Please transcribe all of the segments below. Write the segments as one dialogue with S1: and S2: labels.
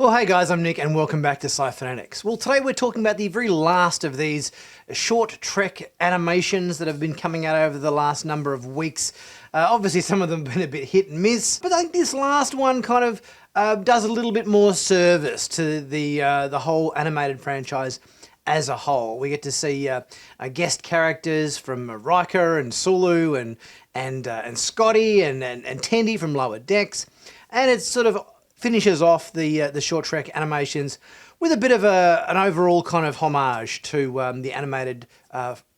S1: Well, hey guys, I'm Nick and welcome back to Sci-Finatics. Well, today we're talking about the very last of these short trek animations that have been coming out over the last number of weeks. Obviously, some of them have been a bit hit and miss, but I think this last one kind of does a little bit more service to the whole animated franchise as a whole. We get to see guest characters from Riker and Sulu and Scotty and Tendi from Lower Decks, and it's sort of finishes off the short trek animations with a bit of an overall kind of homage to the animated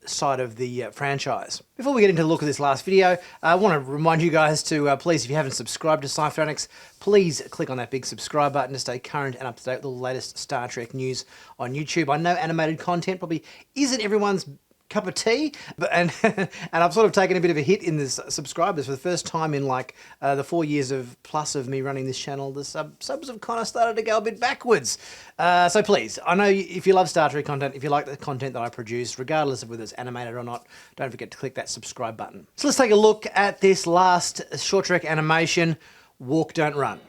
S1: side of the franchise. Before we get into the look at this last video, I want to remind you guys to please, if you haven't subscribed to Sci-Finatics, please click on that big subscribe button to stay current and up to date with the latest Star Trek news on YouTube. I know animated content probably isn't everyone's cup of tea, and I've sort of taken a bit of a hit in the subscribers for the first time in like the 4 years of plus of me running this channel. The subs have kind of started to go a bit backwards. So please, I know if you love Star Trek content, if you like the content that I produce, regardless of whether it's animated or not, don't forget to click that subscribe button. So let's take a look at this last short trek animation, Walk Don't Run.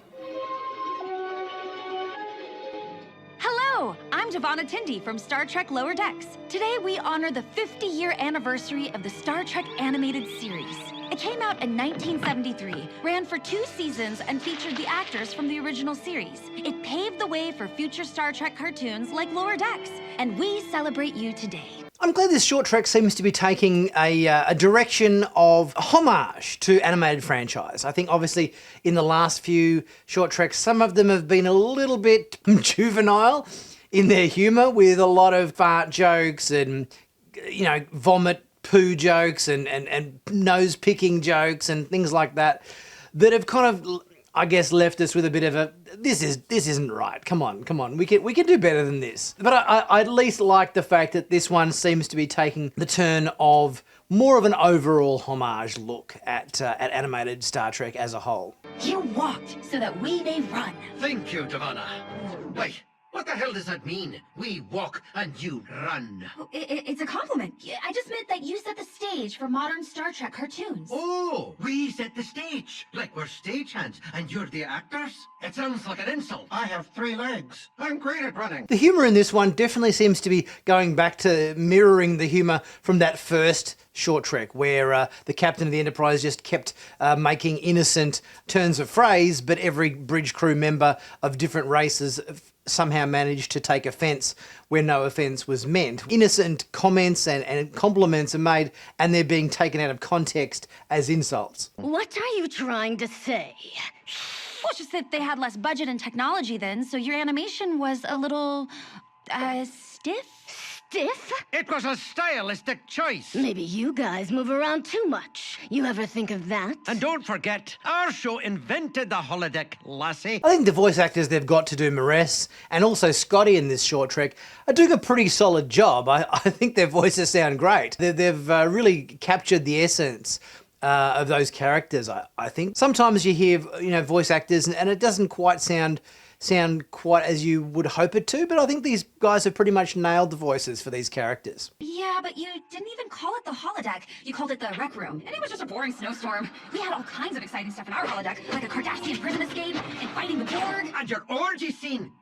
S2: I'm Tendi from Star Trek Lower Decks. Today we honor the 50-year anniversary of the Star Trek animated series. It came out in 1973, ran for 2 seasons, and featured the actors from the original series. It paved the way for future Star Trek cartoons like Lower Decks, and we celebrate you today.
S1: I'm glad this short trek seems to be taking a direction of homage to animated franchise. I think obviously in the last few short treks, some of them have been a little bit juvenile in their humour, with a lot of fart jokes and, you know, vomit poo jokes and nose picking jokes and things like that have kind of, I guess, left us with a bit of a this isn't right. Come on, we can do better than this. But I at least like the fact that this one seems to be taking the turn of more of an overall homage look at animated Star Trek as a whole.
S2: You walked so that we may run.
S3: Thank you, Davana. Wait. What the hell does that mean? We walk and you run.
S2: It's a compliment. I just meant that you set the stage for modern Star Trek cartoons.
S3: Oh, we set the stage. Like we're stagehands and you're the actors? It sounds like an insult. I have 3 legs. I'm great at running.
S1: The humour in this one definitely seems to be going back to mirroring the humour from that first short trek, where the captain of the Enterprise just kept making innocent turns of phrase, but every bridge crew member of different races somehow managed to take offence where no offence was meant. Innocent comments and compliments are made and they're being taken out of context as insults.
S4: What are you trying to say?
S2: Well, it's just that they had less budget and technology then, so your animation was a little, stiff?
S4: Stiff?
S3: It was a stylistic choice.
S4: Maybe you guys move around too much. You ever think of that?
S3: And don't forget, our show invented the holodeck, lassie.
S1: I think the voice actors they've got to do Maress and also Scotty in this short trek are doing a pretty solid job. I think their voices sound great. They've really captured the essence of those characters, I think. Sometimes you hear, you know, voice actors and it doesn't quite sound quite as you would hope it to, but I think these guys have pretty much nailed the voices for these characters.
S2: Yeah, but you didn't even call it the holodeck. You called it the rec room. And it was just a boring snowstorm. We had all kinds of exciting stuff in our holodeck, like a Cardassian prison escape and fighting the Borg.
S3: And your orgy scene.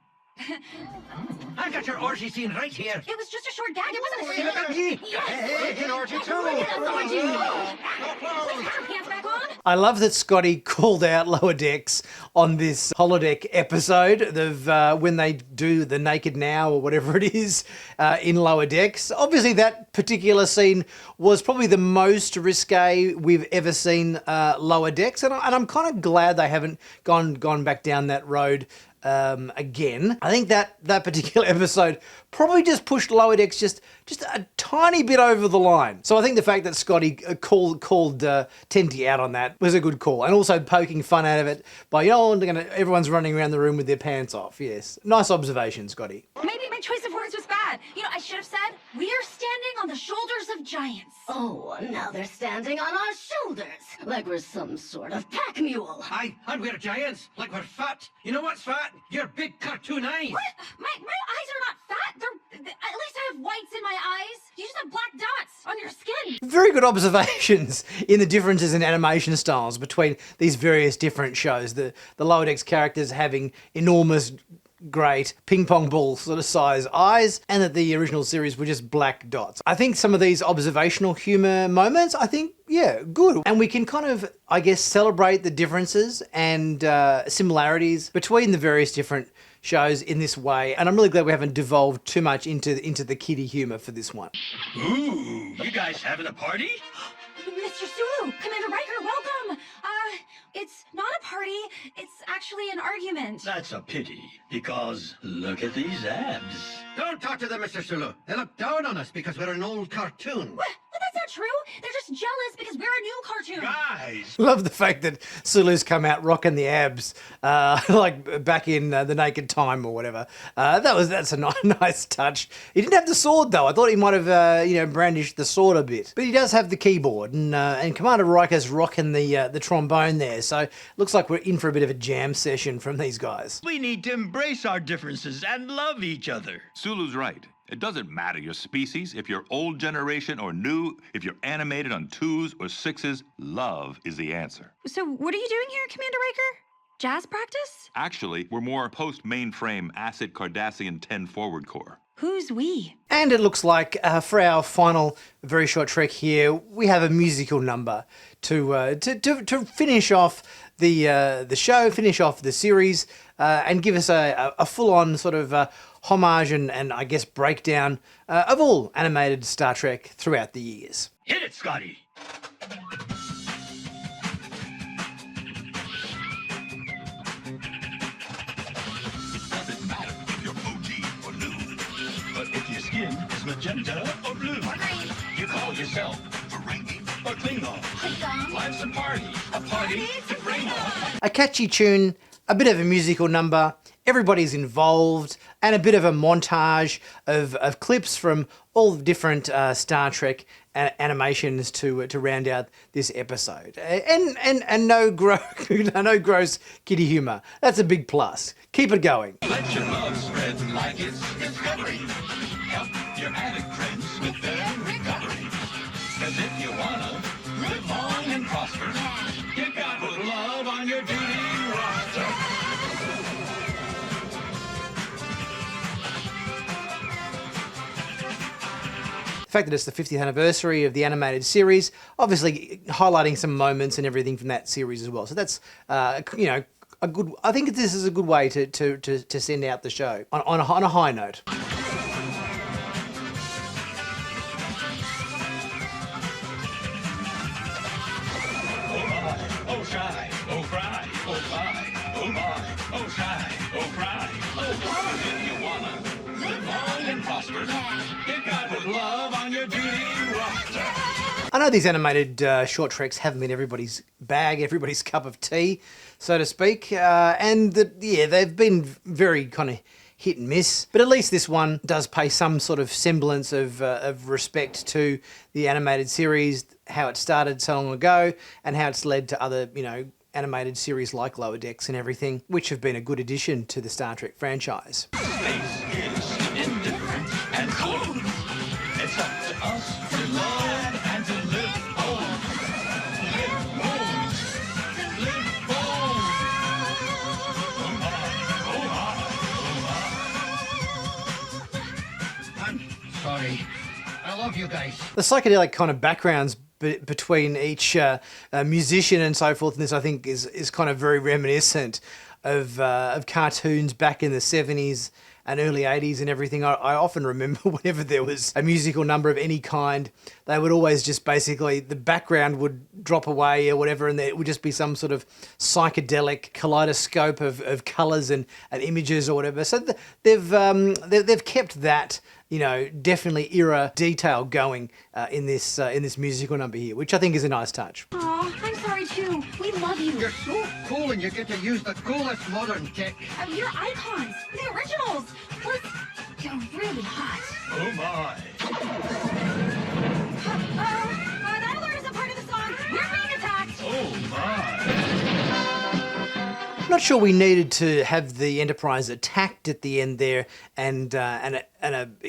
S3: I got your orgy scene right here.
S2: It was just a short gag. It wasn't a scene.
S3: Look at me.
S2: Yes.
S3: Hey, an orgy too.
S2: Look at us, orgy. Let's put your pants back on.
S1: I love that Scotty called out Lower Decks on this holodeck episode of when they do the Naked Now or whatever it is in Lower Decks. Obviously, that particular scene was probably the most risque we've ever seen Lower Decks, and I'm kind of glad they haven't gone back down that road again. I think that particular episode probably just pushed Lower Decks just a tiny bit over the line. So I think the fact that Scotty called Tendi out on that was a good call, and also poking fun out of it by, you know, everyone's running around the room with their pants off. Yes, nice observation, Scotty.
S2: Maybe my choice of words was bad. You know, I should have said, we are standing on the shoulders of giants.
S4: Oh, now they're standing on our shoulders, like we're some sort of pack mule.
S3: Aye, and we're giants, like we're fat. You know what's fat? Your big cartoon eyes.
S2: What? My eyes are not fat. At least I have whites in my eyes. You just have black dots on your skin.
S1: Very good observations in the differences in animation styles between these various different shows. The Lower Decks characters having enormous great ping pong ball sort of size eyes, and that the original series were just black dots. I think some of these observational humour moments, I think, yeah, good. And we can kind of, I guess, celebrate the differences and similarities between the various different shows in this way. And I'm really glad we haven't devolved too much into the kiddie humour for this one.
S3: Ooh, you guys having a party?
S2: Mr. Sulu, Commander Riker, welcome! It's not a party, it's actually an argument.
S3: That's a pity, because look at these abs. Don't talk to them, Mr. Sulu. They look down on us because we're an old cartoon.
S2: What? But that's not true. They're just jealous because we're a new cartoon.
S3: Guys!
S1: Love the fact that Sulu's come out rocking the abs, like back in the Naked Time or whatever. That's a nice touch. He didn't have the sword though. I thought he might have, brandished the sword a bit, but he does have the keyboard, and Commander Riker's rocking the trombone there. So looks like we're in for a bit of a jam session from these guys.
S3: We need to embrace our differences and love each other.
S5: Sulu's right. It doesn't matter your species, if you're old generation or new, if you're animated on 2s or 6s, love is the answer.
S2: So what are you doing here, Commander Riker? Jazz practice?
S5: Actually, we're more post-mainframe acid Cardassian 10 forward core.
S2: Who's we?
S1: And it looks like for our final very short trek here, we have a musical number to finish off the show, finish off the series, and give us a full-on sort of homage and I guess breakdown of all animated Star Trek throughout the years.
S3: Hit it, Scotty!
S6: It doesn't matter if you're OG or new, but if your skin is magenta or blue, you call yourself Ferengi or Klingon. Life's a party to bring on.
S1: A catchy tune, a bit of a musical number, everybody's involved, and a bit of a montage of clips from all the different Star Trek animations to round out this episode. And no gross kiddie humour. That's a big plus. Keep it going.
S6: Let your love spread like it's discovery. Help your addict friends with their recovery. 'Cause if you wanna live long and prosper, you gotta put love on your duty roster.
S1: The fact that it's the 50th anniversary of the animated series, obviously highlighting some moments and everything from that series as well. So that's, a good. I think this is a good way to send out the show on a high note.
S6: Oh shy, oh cry, oh cry, oh my, oh shy, oh cry, oh cry. If you wanna live long and prosper, you gotta put love on your duty roster.
S1: I know these animated short treks haven't been everybody's bag, everybody's cup of tea, so to speak, and they've been very kind of hit and miss. But at least this one does pay some sort of semblance of respect to the animated series, how it started so long ago, and how it's led to other, animated series like Lower Decks and everything, which have been a good addition to the Star Trek franchise.
S6: Space is indifferent and cold. It's up to us to love and to live bold. Live bold. Live bold. Oh my, oh my, oh my.
S3: I'm sorry. I love you guys.
S1: The psychedelic kind of backgrounds between each musician and so forth in this, I think, is kind of very reminiscent of cartoons back in the 70s and early 80s and everything. I often remember whenever there was a musical number of any kind, they would always just basically, the background would drop away or whatever, and there would just be some sort of psychedelic kaleidoscope of colours and images or whatever. So they've kept that, definitely era detail going in this musical number here, which I think is a nice touch.
S2: Aw, I'm sorry too. We love you.
S3: You're so cool and you get to use the coolest modern tech.
S2: You're icons. The originals. Plus, you're really hot.
S6: Oh my.
S2: That alert isn't part of the song. We're being attacked.
S6: Oh my.
S1: Not sure we needed to have the Enterprise attacked at the end there and a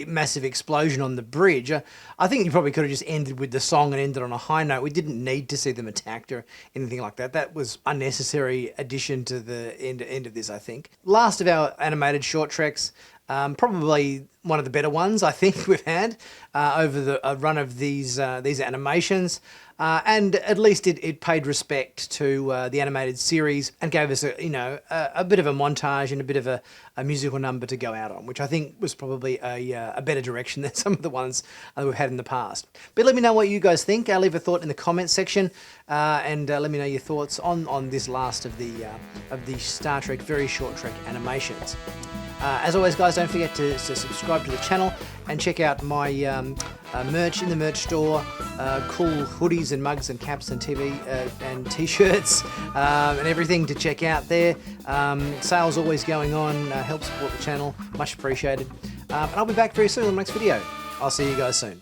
S1: massive explosion on the bridge. I think you probably could have just ended with the song and ended on a high note. We didn't need to see them attacked or anything like that. That was unnecessary addition to the end of this, I think. Last of our animated short treks. Probably one of the better ones I think we've had over the run of these animations, and at least it paid respect to the animated series and gave us a bit of a montage and a bit of a musical number to go out on, which I think was probably a better direction than some of the ones that we've had in the past. But let me know what you guys think. Leave a thought in the comments section, and let me know your thoughts on this last of the Star Trek very short trek animations. As always, guys, don't forget to subscribe to the channel and check out my merch in the merch store. Cool hoodies and mugs and caps and TV and t-shirts and everything to check out there. Sales always going on. Help support the channel. Much appreciated. And I'll be back very soon on the next video. I'll see you guys soon.